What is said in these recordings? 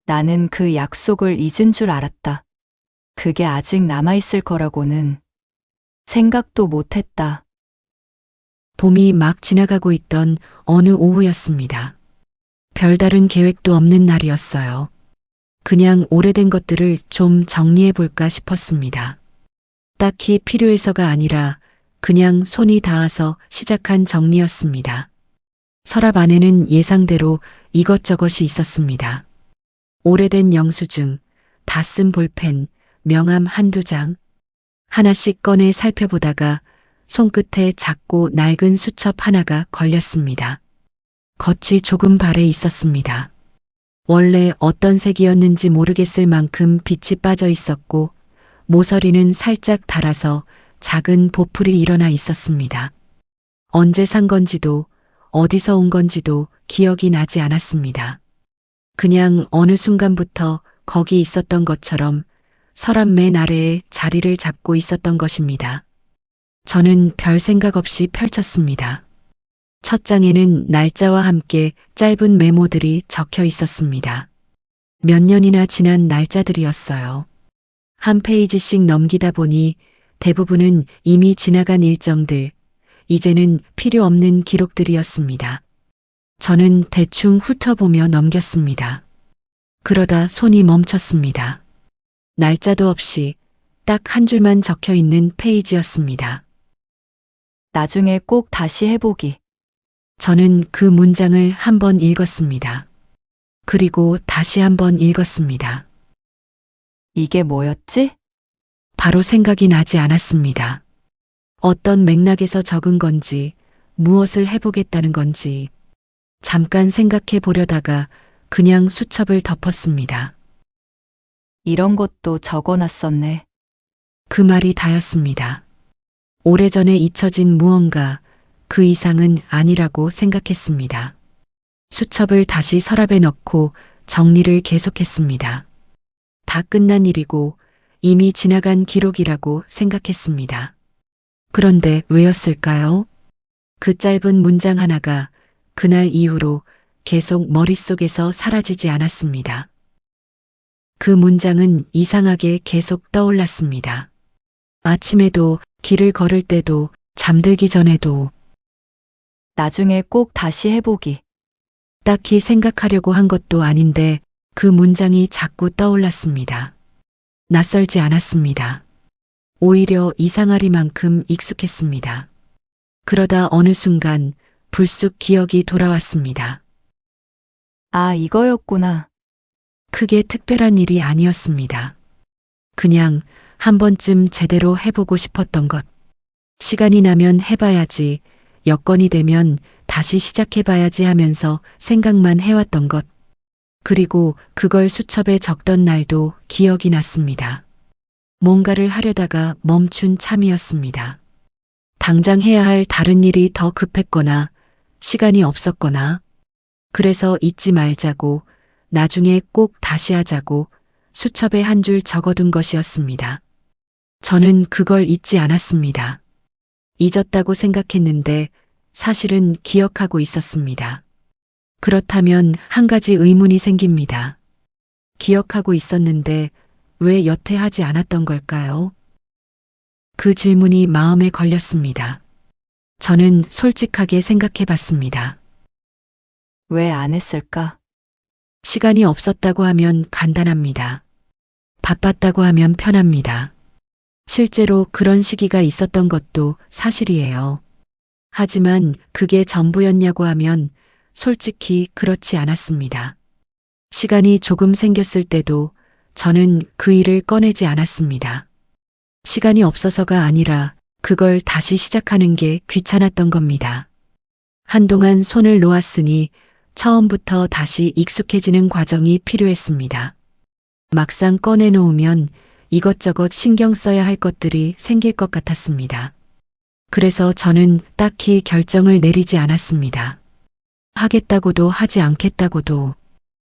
나는 그 약속을 잊은 줄 알았다. 그게 아직 남아있을 거라고는 생각도 못했다. 봄이 막 지나가고 있던 어느 오후였습니다. 별다른 계획도 없는 날이었어요. 그냥 오래된 것들을 좀 정리해 볼까 싶었습니다. 딱히 필요해서가 아니라 그냥 손이 닿아서 시작한 정리였습니다. 서랍 안에는 예상대로 이것저것이 있었습니다. 오래된 영수증, 다 쓴 볼펜, 명함 한두 장. 하나씩 꺼내 살펴보다가 손끝에 작고 낡은 수첩 하나가 걸렸습니다. 겉이 조금 발해 있었습니다. 원래 어떤 색이었는지 모르겠을 만큼 빛이 빠져 있었고 모서리는 살짝 닳아서 작은 보풀이 일어나 있었습니다. 언제 산 건지도 어디서 온 건지도 기억이 나지 않았습니다. 그냥 어느 순간부터 거기 있었던 것처럼 서랍 맨 아래에 자리를 잡고 있었던 것입니다. 저는 별 생각 없이 펼쳤습니다. 첫 장에는 날짜와 함께 짧은 메모들이 적혀 있었습니다. 몇 년이나 지난 날짜들이었어요. 한 페이지씩 넘기다 보니 대부분은 이미 지나간 일정들, 이제는 필요 없는 기록들이었습니다. 저는 대충 훑어보며 넘겼습니다. 그러다 손이 멈췄습니다. 날짜도 없이 딱 한 줄만 적혀 있는 페이지였습니다. 나중에 꼭 다시 해보기. 저는 그 문장을 한 번 읽었습니다. 그리고 다시 한 번 읽었습니다. 이게 뭐였지? 바로 생각이 나지 않았습니다. 어떤 맥락에서 적은 건지, 무엇을 해보겠다는 건지, 잠깐 생각해 보려다가 그냥 수첩을 덮었습니다. 이런 것도 적어놨었네. 그 말이 다였습니다. 오래전에 잊혀진 무언가, 그 이상은 아니라고 생각했습니다. 수첩을 다시 서랍에 넣고 정리를 계속했습니다. 다 끝난 일이고 이미 지나간 기록이라고 생각했습니다. 그런데 왜였을까요? 그 짧은 문장 하나가 그날 이후로 계속 머릿속에서 사라지지 않았습니다. 그 문장은 이상하게 계속 떠올랐습니다. 아침에도, 길을 걸을 때도, 잠들기 전에도. 나중에 꼭 다시 해보기. 딱히 생각하려고 한 것도 아닌데 그 문장이 자꾸 떠올랐습니다. 낯설지 않았습니다. 오히려 이상하리만큼 익숙했습니다. 그러다 어느 순간 불쑥 기억이 돌아왔습니다. 아, 이거였구나. 크게 특별한 일이 아니었습니다. 그냥 한 번쯤 제대로 해보고 싶었던 것. 시간이 나면 해봐야지, 여건이 되면 다시 시작해봐야지 하면서 생각만 해왔던 것. 그리고 그걸 수첩에 적던 날도 기억이 났습니다. 뭔가를 하려다가 멈춘 참이었습니다. 당장 해야 할 다른 일이 더 급했거나 시간이 없었거나 그래서 잊지 말자고 나중에 꼭 다시 하자고 수첩에 한 줄 적어둔 것이었습니다. 저는 그걸 잊지 않았습니다. 잊었다고 생각했는데 사실은 기억하고 있었습니다. 그렇다면 한 가지 의문이 생깁니다. 기억하고 있었는데 왜 여태 하지 않았던 걸까요? 그 질문이 마음에 걸렸습니다. 저는 솔직하게 생각해 봤습니다. 왜 안 했을까? 시간이 없었다고 하면 간단합니다. 바빴다고 하면 편합니다. 실제로 그런 시기가 있었던 것도 사실이에요. 하지만 그게 전부였냐고 하면 솔직히 그렇지 않았습니다. 시간이 조금 생겼을 때도 저는 그 일을 꺼내지 않았습니다. 시간이 없어서가 아니라 그걸 다시 시작하는 게 귀찮았던 겁니다. 한동안 손을 놓았으니 처음부터 다시 익숙해지는 과정이 필요했습니다. 막상 꺼내놓으면 이것저것 신경 써야 할 것들이 생길 것 같았습니다. 그래서 저는 딱히 결정을 내리지 않았습니다. 하겠다고도 하지 않겠다고도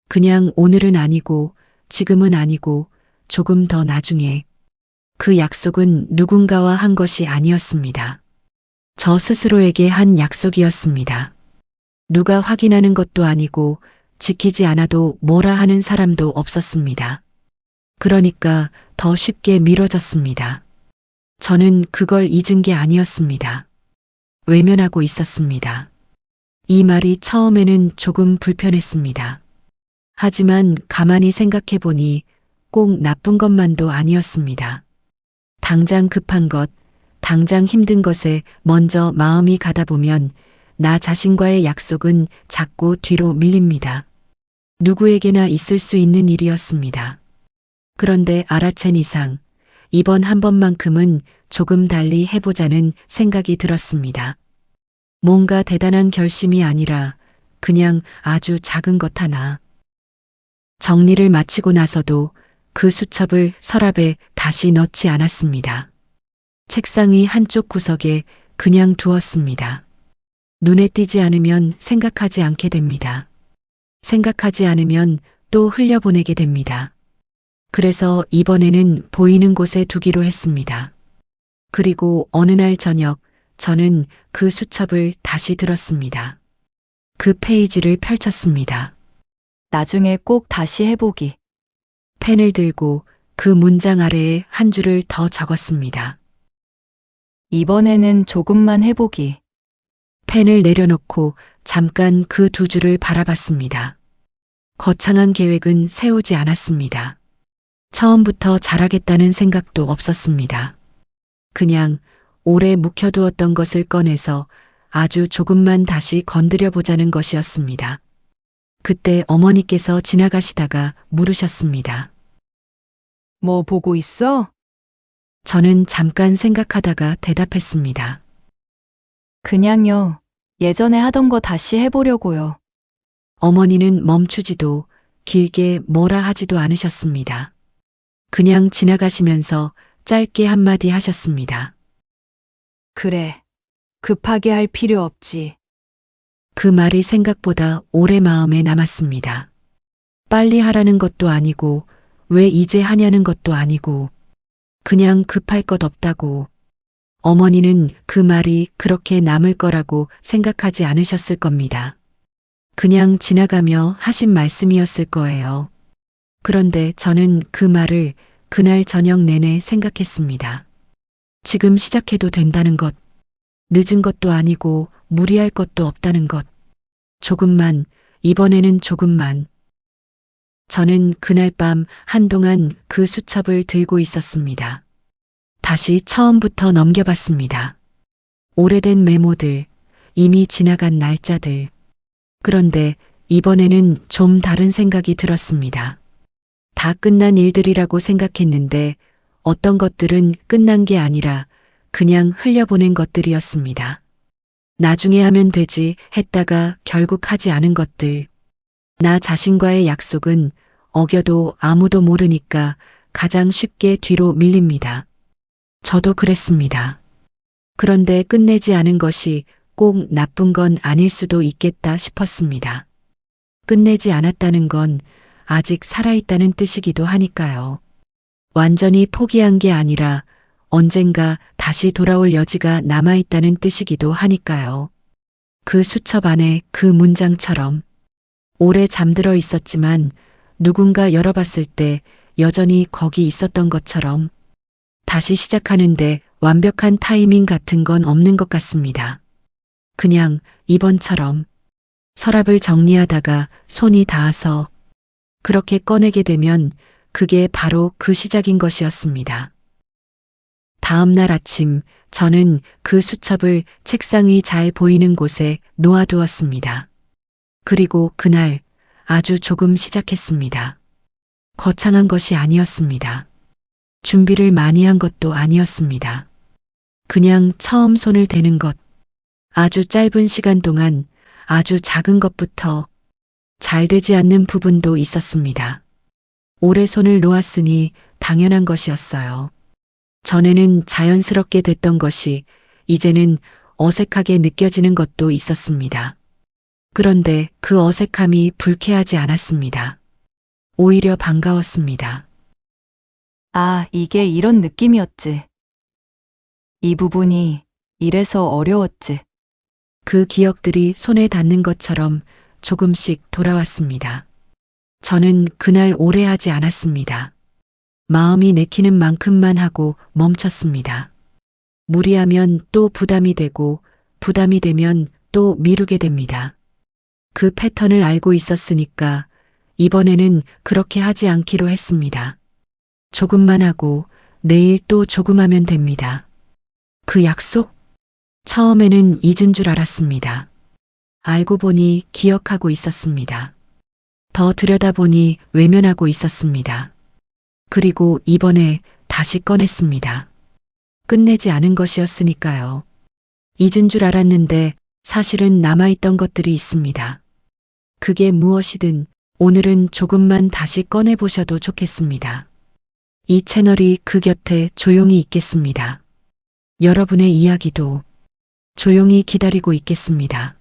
그냥 오늘은 아니고 지금은 아니고 조금 더 나중에 그 약속은 누군가와 한 것이 아니었습니다. 저 스스로에게 한 약속이었습니다. 누가 확인하는 것도 아니고 지키지 않아도 뭐라 하는 사람도 없었습니다. 그러니까 더 쉽게 미뤄졌습니다. 저는 그걸 잊은 게 아니었습니다. 외면하고 있었습니다. 이 말이 처음에는 조금 불편했습니다. 하지만 가만히 생각해 보니 꼭 나쁜 것만도 아니었습니다. 당장 급한 것, 당장 힘든 것에 먼저 마음이 가다 보면 나 자신과의 약속은 자꾸 뒤로 밀립니다. 누구에게나 있을 수 있는 일이었습니다. 그런데 알아챈 이상 이번 한 번만큼은 조금 달리 해보자는 생각이 들었습니다. 뭔가 대단한 결심이 아니라 그냥 아주 작은 것 하나. 정리를 마치고 나서도 그 수첩을 서랍에 다시 넣지 않았습니다. 책상 위 한쪽 구석에 그냥 두었습니다. 눈에 띄지 않으면 생각하지 않게 됩니다. 생각하지 않으면 또 흘려보내게 됩니다. 그래서 이번에는 보이는 곳에 두기로 했습니다. 그리고 어느 날 저녁 저는 그 수첩을 다시 들었습니다. 그 페이지를 펼쳤습니다. 나중에 꼭 다시 해보기. 펜을 들고 그 문장 아래에 한 줄을 더 적었습니다. 이번에는 조금만 해보기. 펜을 내려놓고 잠깐 그 두 줄을 바라봤습니다. 거창한 계획은 세우지 않았습니다. 처음부터 잘하겠다는 생각도 없었습니다. 그냥 오래 묵혀두었던 것을 꺼내서 아주 조금만 다시 건드려 보자는 것이었습니다. 그때 어머니께서 지나가시다가 물으셨습니다. 뭐 보고 있어? 저는 잠깐 생각하다가 대답했습니다. 그냥요. 예전에 하던 거 다시 해보려고요. 어머니는 멈추지도 길게 뭐라 하지도 않으셨습니다. 그냥 지나가시면서 짧게 한마디 하셨습니다. 그래. 급하게 할 필요 없지. 그 말이 생각보다 오래 마음에 남았습니다. 빨리 하라는 것도 아니고 왜 이제 하냐는 것도 아니고 그냥 급할 것 없다고. 어머니는 그 말이 그렇게 남을 거라고 생각하지 않으셨을 겁니다. 그냥 지나가며 하신 말씀이었을 거예요. 그런데 저는 그 말을 그날 저녁 내내 생각했습니다. 지금 시작해도 된다는 것, 늦은 것도 아니고 무리할 것도 없다는 것, 조금만, 이번에는 조금만. 저는 그날 밤 한동안 그 수첩을 들고 있었습니다. 다시 처음부터 넘겨봤습니다. 오래된 메모들, 이미 지나간 날짜들. 그런데 이번에는 좀 다른 생각이 들었습니다. 다 끝난 일들이라고 생각했는데 어떤 것들은 끝난 게 아니라 그냥 흘려보낸 것들이었습니다. 나중에 하면 되지 했다가 결국 하지 않은 것들. 나 자신과의 약속은 어겨도 아무도 모르니까 가장 쉽게 뒤로 밀립니다. 저도 그랬습니다. 그런데 끝내지 않은 것이 꼭 나쁜 건 아닐 수도 있겠다 싶었습니다. 끝내지 않았다는 건 아직 살아있다는 뜻이기도 하니까요. 완전히 포기한 게 아니라 언젠가 다시 돌아올 여지가 남아있다는 뜻이기도 하니까요. 그 수첩 안에 그 문장처럼 오래 잠들어 있었지만 누군가 열어봤을 때 여전히 거기 있었던 것처럼 다시 시작하는데 완벽한 타이밍 같은 건 없는 것 같습니다. 그냥 이번처럼 서랍을 정리하다가 손이 닿아서 그렇게 꺼내게 되면 그게 바로 그 시작인 것이었습니다. 다음 날 아침 저는 그 수첩을 책상 위 잘 보이는 곳에 놓아두었습니다. 그리고 그날 아주 조금 시작했습니다. 거창한 것이 아니었습니다. 준비를 많이 한 것도 아니었습니다. 그냥 처음 손을 대는 것, 아주 짧은 시간 동안 아주 작은 것부터 잘 되지 않는 부분도 있었습니다. 오래 손을 놓았으니 당연한 것이었어요. 전에는 자연스럽게 됐던 것이 이제는 어색하게 느껴지는 것도 있었습니다. 그런데 그 어색함이 불쾌하지 않았습니다. 오히려 반가웠습니다. 아, 이게 이런 느낌이었지. 이 부분이 이래서 어려웠지. 그 기억들이 손에 닿는 것처럼 조금씩 돌아왔습니다. 저는 그날 오래 하지 않았습니다. 마음이 내키는 만큼만 하고 멈췄습니다. 무리하면 또 부담이 되고 부담이 되면 또 미루게 됩니다. 그 패턴을 알고 있었으니까 이번에는 그렇게 하지 않기로 했습니다. 조금만 하고 내일 또 조금 하면 됩니다. 그 약속? 처음에는 잊은 줄 알았습니다. 알고 보니 기억하고 있었습니다. 더 들여다보니 외면하고 있었습니다. 그리고 이번에 다시 꺼냈습니다. 끝내지 않은 것이었으니까요. 잊은 줄 알았는데 사실은 남아있던 것들이 있습니다. 그게 무엇이든 오늘은 조금만 다시 꺼내보셔도 좋겠습니다. 이 채널이 그 곁에 조용히 있겠습니다. 여러분의 이야기도 조용히 기다리고 있겠습니다.